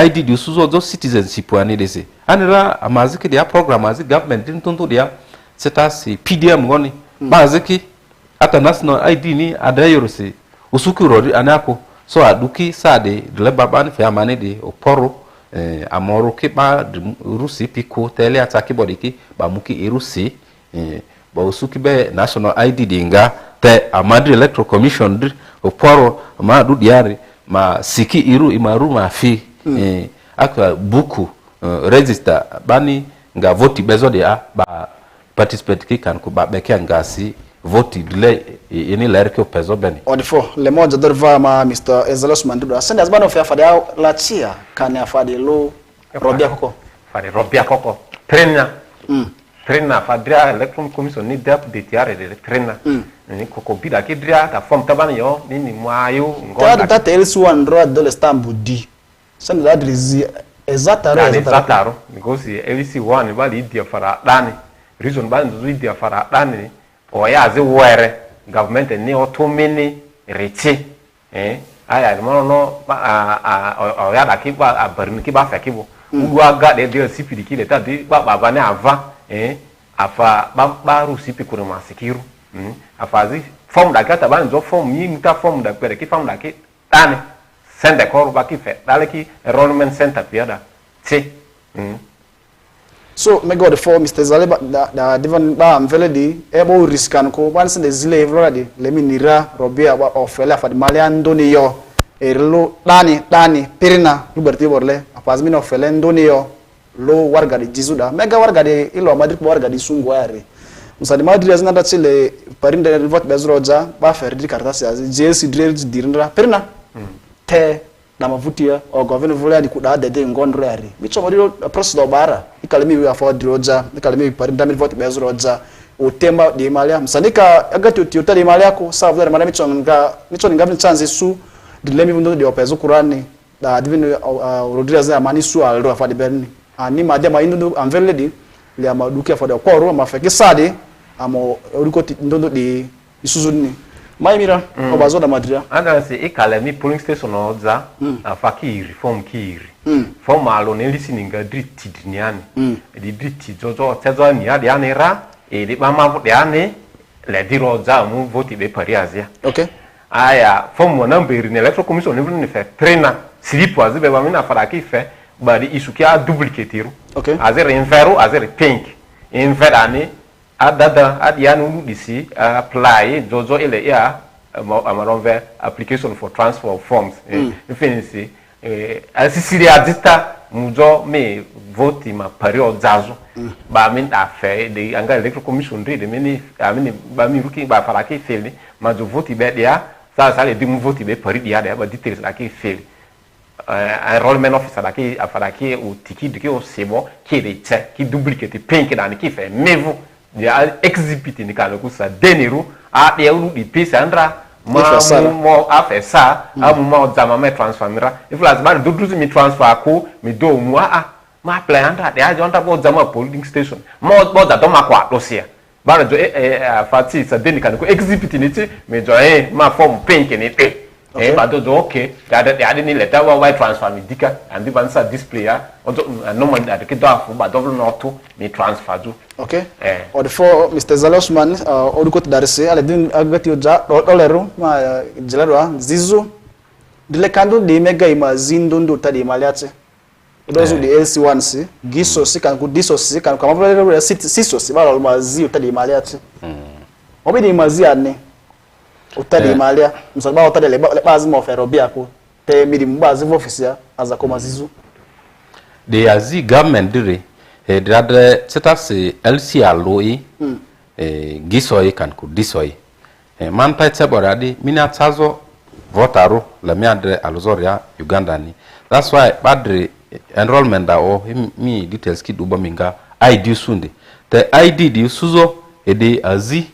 ID di usuzo ozo citizenship ani desi anira amaziki dia program azi government dintuntu dia setasi PDM ngoni baziki ata national ID ni adayorisi usuki rori anako so aduki sade dile babani fe amane de oporu amoru ki ba rusi piku tele ataki bodiki ba muki irusi ba usuki be national ID dinga te amadi electoral commission oporo ma du diari ma siki iru imaru ma fi aka buku register bani nga voti bezo de ba participate ki kan ku ba beke ngasi voti dile ini lerke pezo beni odifo le moja dorva ma Mr. Ezelos Mandudo asante azbano ofia fade la chia kan afade lo robia koko fade robia koko trena trena fadria electoral commission ni update yare de trena ni koko bida ki dria ta form tabani yo ni mwayo ngonda ta elsu one ro dole stambu di sande that is exactaro because elisi one bali dia fara dani reason bali ndu dia fara dani oya ze were government ni otomini rechi aya no oya da ki ba abarin ki ba fa ki bo ugwa ga de CPD ki de ta di ba ne ava afa ba ru CP kuruma sikiru afazi form da kata ba nzo form yi muta form da pere ki form da ki tane sende ko ba ki fe dale ki enrollment center piada so me god for Mr. Zaleba da divan ba mveledi ebo riskan ko once the zile already le minira robia ba ofela fa mali andoni yo erlo dani pirina luberti borle apazmi no ofela andoni yo lo warga de jizuda mega warga de ilo madrid warga de sungware musadi madrid azna da chile parinde vote bezroja ba ferdi kartasi az JC drill dirindra pirina te na mavutia o governor volia di kuda de ngondro yari bicho modiro process do bara ikalemi we afford roja ikalemi parinde mi vote bezroja o tema de malia msanika agati utiota de malia ko sa vler mara micho nga chance su dilemi vundo de opezo kurani da divino rodria za mani su alro afadi berni ani made ma indu anvelle di le amaduke afadi okoro mafeki sade amo orikoti ndondo de isuzuni Maimira obazo da madria anda se ikalemi polling station oza afaki reform kiri form alo ne listening ga dritti diniani di dritti jojo tezo ni ade anira e di mama de ane le diro za mu vote be pariazia okay aya form number ni electoral commission ni fe trainer slip azibe ba mina fara ki fe ba di isukia duplicate ru okay azere inveru azere pink inverani adada adianu disi apply jojo ile ya amaronve application for transfer of forms infinity asisiri adita mujo me vote ma period zazo ba min afa de anga electoral commission de mini amini ba mi ruki ba fara ke feli ma jo vote be dia sa le dim vote be pari dia ba details la ke feli enrollment officer la ke afara ke o tiki de ke o sebo ke de che ki duplicate pink dan ki fe mevu dia exhibit ni kala ku sa deniru a de uru di pesa andra mo afesa amu mo zama me transfer mira if las man do mi transfer ko mi do mu ma play andra de a jonta bo zama polling station mo da do ma kwa do sia ba jo fati sa denika ko exhibit ni ti me jo ma form pink ni okay. But those okay. They had any letter why transfer me dika and the answer display normal that the do but double not to me transfer do. Okay. Or the for Mr. Zalosman oduko darse ale din agati oja doleru ma jelero zizu dile kando de mega imazindo ndo tadi maliache. Those the LC1C giso sikan ku diso sikan kama vile siso sibala mazi utadi maliache. Obidi mazi ane utadi malia msaba utadi le bazi mo ferobia ko te midi mbazi officer aza koma zizu de azi government dire dradre setasi LC aloi gisoi kan ku disoi man paitse boradi mina tazo votaru la miandre alozoria Uganda ni that's why badre enrollment da o mi details ki duba minga ID sunde te ID di suzo ede azi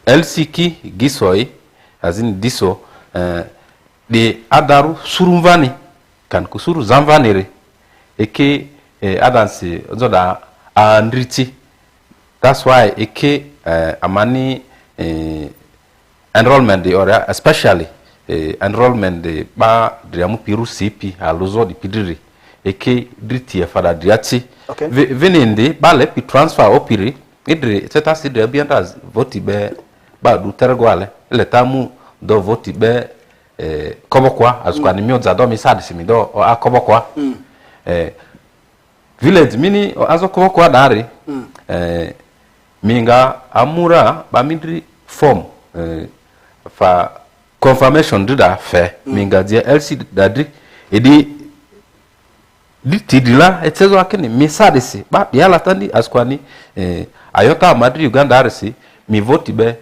LCK gisoi azin diso de adaru surumvani kan kusuru zamvanere eke adansi zoda andriti that's why eke amani enrollment de ora especially enrollment de ba driamu piru CP alozo di pidiri eke driti fada driati okay. Venende ba le pi transfer opiri idre setasi de bientaz voti be ba du tergoale le tamu do voti be kobokwa azukwa ni mioza do misadi simido o akobokwa village mini azo kobokwa dari minga amura ba midri form fa confirmation dida fe minga dia LC dadri edi ditidila etsezo akini misadi si ba yala tandi azukwa ni ayota madri Uganda arisi mi vote be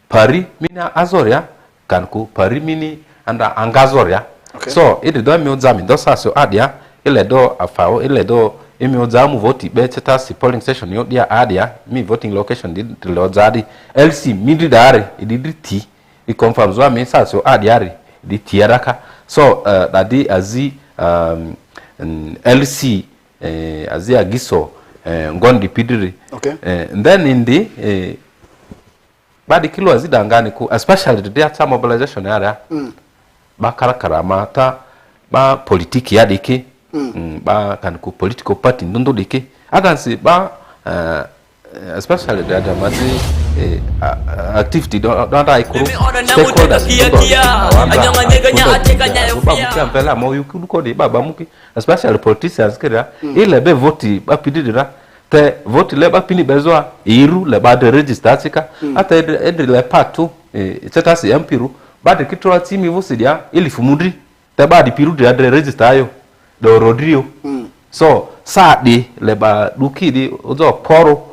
pari mina azoria kanku pari mini anda angazoria so it do mi ozami do saso adia ile do afao ile do emi ozamu vote be cheta si polling station yo dia adia mi voting location di lo zadi LC midi dare ididiti I confirm zo mi saso adia ri di tiaraka so dadi azi LC azi agiso ngondi pidiri and then in the badi kilo azida ngani ku especially the data mobilization area ba karakara mata ba politiki ya dike ba kan ku political party ndondo dike agansi ba especially the data mazi activity don't I kuru stakeholders ba muki ampela mo yukudu ko de baba muki especially politicians kira ile be vote ba pidira te vote le ba pini bezoa iru le ba de register tika ata edri le patu teta si ampiru ba de kitwa timi vosidia ili fumudri te ba di piru de register ayo do rodrio so sa di le ba duki di ozo poro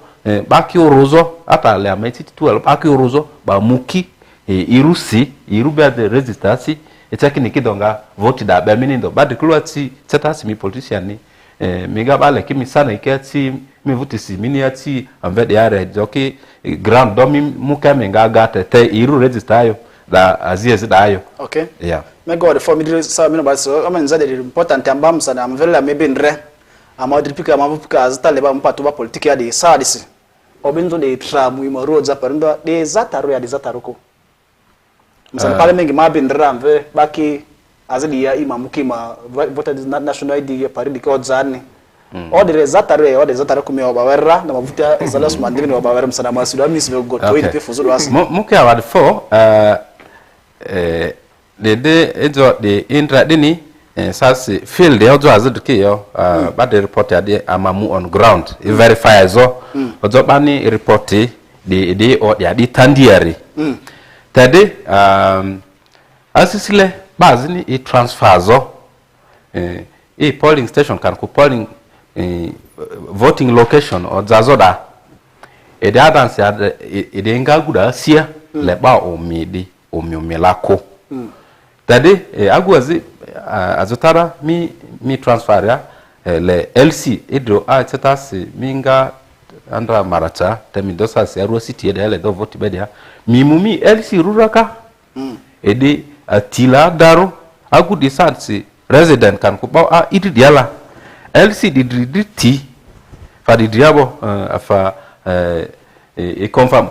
ba ki orozo ata le ameti 12 ba ki orozo ba muki iru si iru be de register si etaki nikidonga vote da ba minindo ba de kitwa ti teta si mi politician ni miga bale kimi sana ikati mi vutisi mini ati amvede yare joki grand domi muka menga gata te iru register ayo da aziezi da ayo yeah me god for me so me no ba so am nza de important ambam sana amvela maybe nre amadripika amapika azita leba mpato ba politiki ya de sadisi obinzo de tramu imo roads aparindo de zataro ya de zataroko msana pale mengi mabindra amve baki azidi ya imamuki ma voted national ID paridi ko zani odere zatare odere zatare kumyo bawerra na mavuta zalas mandini wa bawerra msana masuda misbe goto ile pe fuzo wasi muke award 4 de ejo de intra dini sasi field ejo azuduke yo ba de report ade amamu on ground verify zo ojo bani report de o de ade tandiari tade asisile bazini I transfer zo polling station kan ku polling voting location o zazoda ede adansi ede ngaguda sia le ba omidi omiomilako tade agwazi azotara mi transfer ya le LC edro a chetasi minga andra maracha temidosa si aru city ede le do vote bedia mimumi LC ruraka ede atila daro agudi sansi resident kan ku ba idiala LC didriti fa diabo afa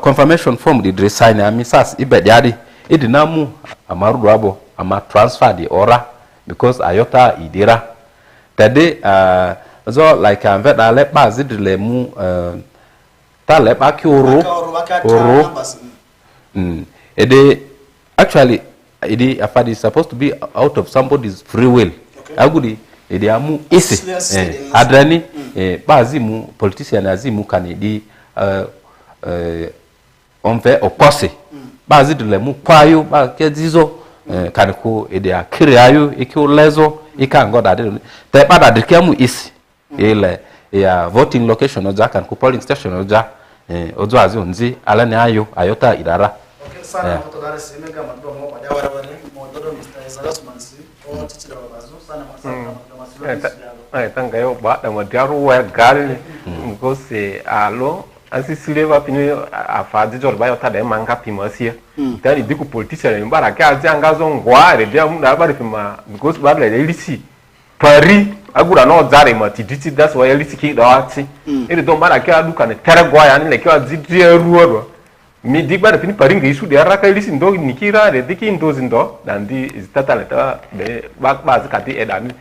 confirmation form didre sign amisas ibediadi idinamu amarudo abo ama transfer di ora because ayota idira tade so like amveda le bazidle mu ta le ba ki oro ede actually ede afadi supposed to be out of somebody's free will agudi ede amu isi adrani bazimu politician azimu kanidi onve opose bazidle mu kwayo ba kezizo kaniko ede akire ayo ikiulezo ikangoda de te pada de kemu isi ile ya voting location oja kan ku polling station oja ojo azi onzi alani ayo ayota idara sana moto dare simega madomo kwa dawara wale mododo Mr. Zalasmansi o titira bazo sana masana tanga yo ba da madiaru wa gal ngose alo asisile va pini afadi jorba yo ta de manga pimasia tani diku politician mbara ka azanga zo ngware dia munda bari pima because ba le lisi pari agura no zare ma tiditi that's why lisi ki do ati ere do mbara ka duka ne tergwa ya ni le ka zidri ruoro mi digba pini pari ngisu dia raka lisi ndo nikira de diki ndozi ndo dandi izitata leta be ba zikati edani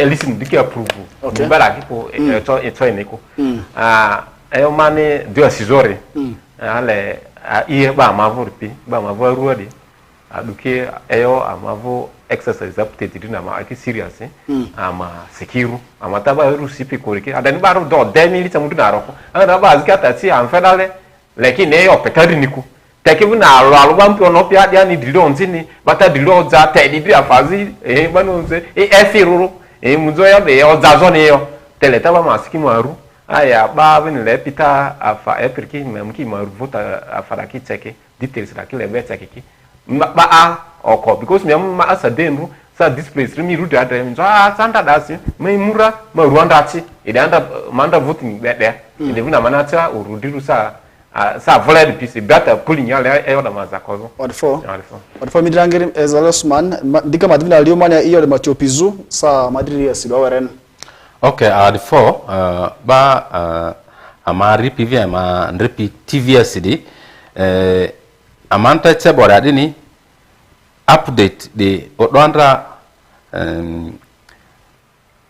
lisi ndiki approve mbara kipo eto eneko ayo mane dio asizore ale iye ba mavurpi ba mavaruadi aduke eyo amavo exercise update dina ma aki serious ama sekiru ama taba rusipi korike adani baro do 2000 tamudu na roko ana ba azikata ti amfedale lakini eyo petari niku tekibu na alo bampi ono pia dia ni dilo nzini bata dilo za te di afazi banonze efiruru muzo ya de o za zone yo teleta ba masiki maru aya ba bin le pita afa epirki memki maru vota afaraki cheke details la kile be cheke ki ba a oko because me ma asa denu sa displays remi ruda da mi santa dasi me mura ma ruanda chi ide anda manda voting be there ide vuna manata urudiru sa volere piece better pulling yale e oda mazakozo wadfo midrangiri ezalosman dika madvina aliomania iyo de machopizu sa madri ya siloweren. Okay, wadfo ba amari pv ma ndripi tvsd amanta chebora adini update de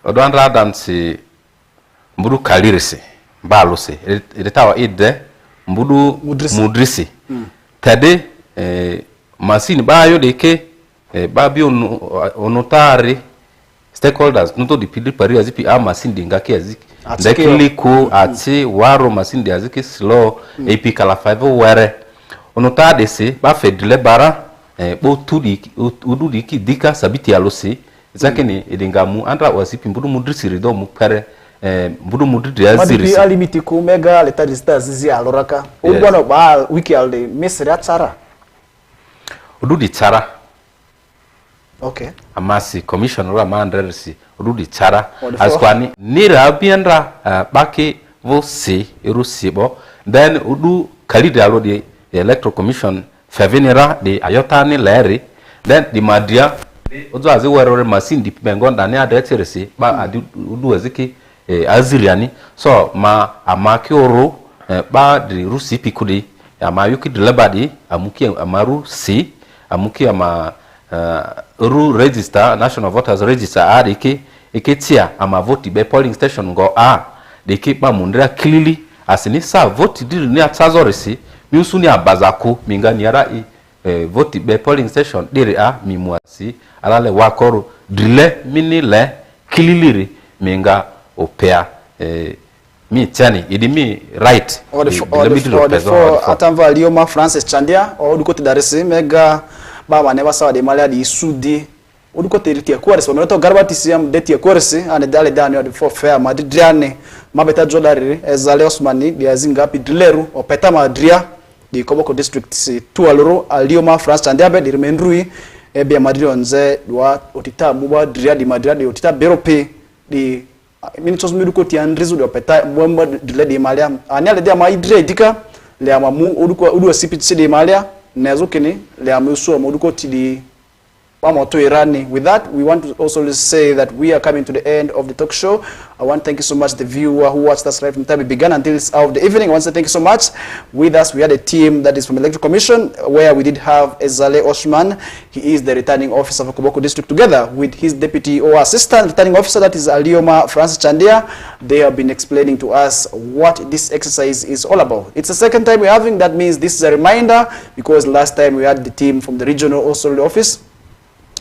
odwandra dansi mburu kalirisi baluse iritawa ide mbudu mudrisi tade masini bayo deke babi onotari stakeholders nuto dipili pari azipi masini dingaki aziki ndekili ku ati waro masini di aziki slow ap kala 5 were onotari se ba fedile bara bo tudi udu diki dika sabiti alosi zakeni edingamu andra wasipi mbudu mudrisi rido mupere mbudu mudrisi aziri madi alimiti ku mega leta dista zizi aloraka ubwana ba wiki alde mesra tsara ududi tsara. Okay, amasi commission ra mandresi ududi tsara askwani nira biandra baki vosi irusibo then udu kalida alodi electoral commission favenera de ayotani leri then di madia ozo azi werore machine di bengonda ne adexeresi ba adi udu aziki aziriani so ma amaki oro ba di rusi pikudi amayuki delebadi amuki amaru si amuki ama ru register national voters register adiki eketia ama vote be polling station ngo de kepa mundra clearly asini sa vote di ni atzazorisi miusu ni abazako mingani ara vote be polling station dire mimuasi alale wakoro drile minile clearly minga opea mi tani idimi right atamva alioma Francis Chandia odukote darese mega baba ne basawa de malia di sudi odukote ritia kwars wonoto garbati siam deti kwars ane dale dani de for fair madriane mabeta jodari ezale osmani di azinga pidleru opeta madria di Koboko district tualoro alioma Francis Chandia be di remendrui ebe madrionze dwa otita muba dria di madria di otita berope di ministers midukoti andrizu de opeta mwamba dile di malia anyale de ma idre dika le amamu oduko sipitsi de malia nezukini le amusu omudukoti di pamoto irani. With that, we want to also say that we are coming to the end of the talk show. I want to thank you so much the viewer who watched us right from the time it began until this hour of the evening. I want to say thank you so much. With us, we had a team that is from Electoral Commission, where we did have Ezale Oshman. He is the returning officer for Koboko District, together with his deputy or assistant returning officer, that is Alioma Francis Chandia. They have been explaining to us what this exercise is all about. It's the second time we're having. That means this is a reminder, because last time we had the team from the regional also the office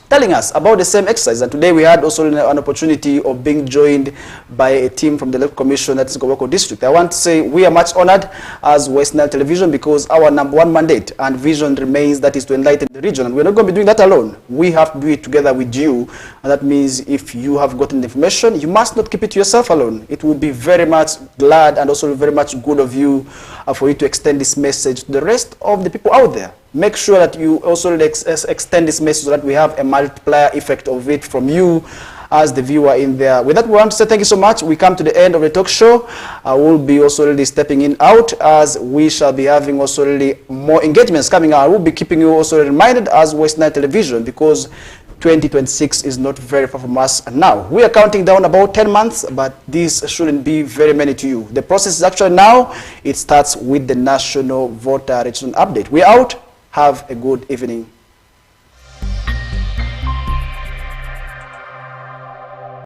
telling us about the same exercise, and today we had also an opportunity of being joined by a team from the Electoral Commission, that is Koboko District. I want to say we are much honored as West Nile Television, because our #1 mandate and vision remains, that is to enlighten the region. And we're not going to be doing that alone. We have to do it together with you, and that means if you have gotten the information, you must not keep it to yourself alone. It will be very much glad and also very much good of you for you to extend this message to the rest of the people out there. Make sure that you also extend this message so that we have a multiplier effect of it from you as the viewer in there. With that, we want to say thank you so much. We come to the end of the talk show. I will be also really stepping in out, as we shall be having also really more engagements coming out. I will be keeping you also reminded as West Nile Television, because 2026 is not very far from us now. We are counting down about 10 months, but this shouldn't be very many to you. The process is actually now. It starts with the National Voter Registration Update. We're out. Have a good evening.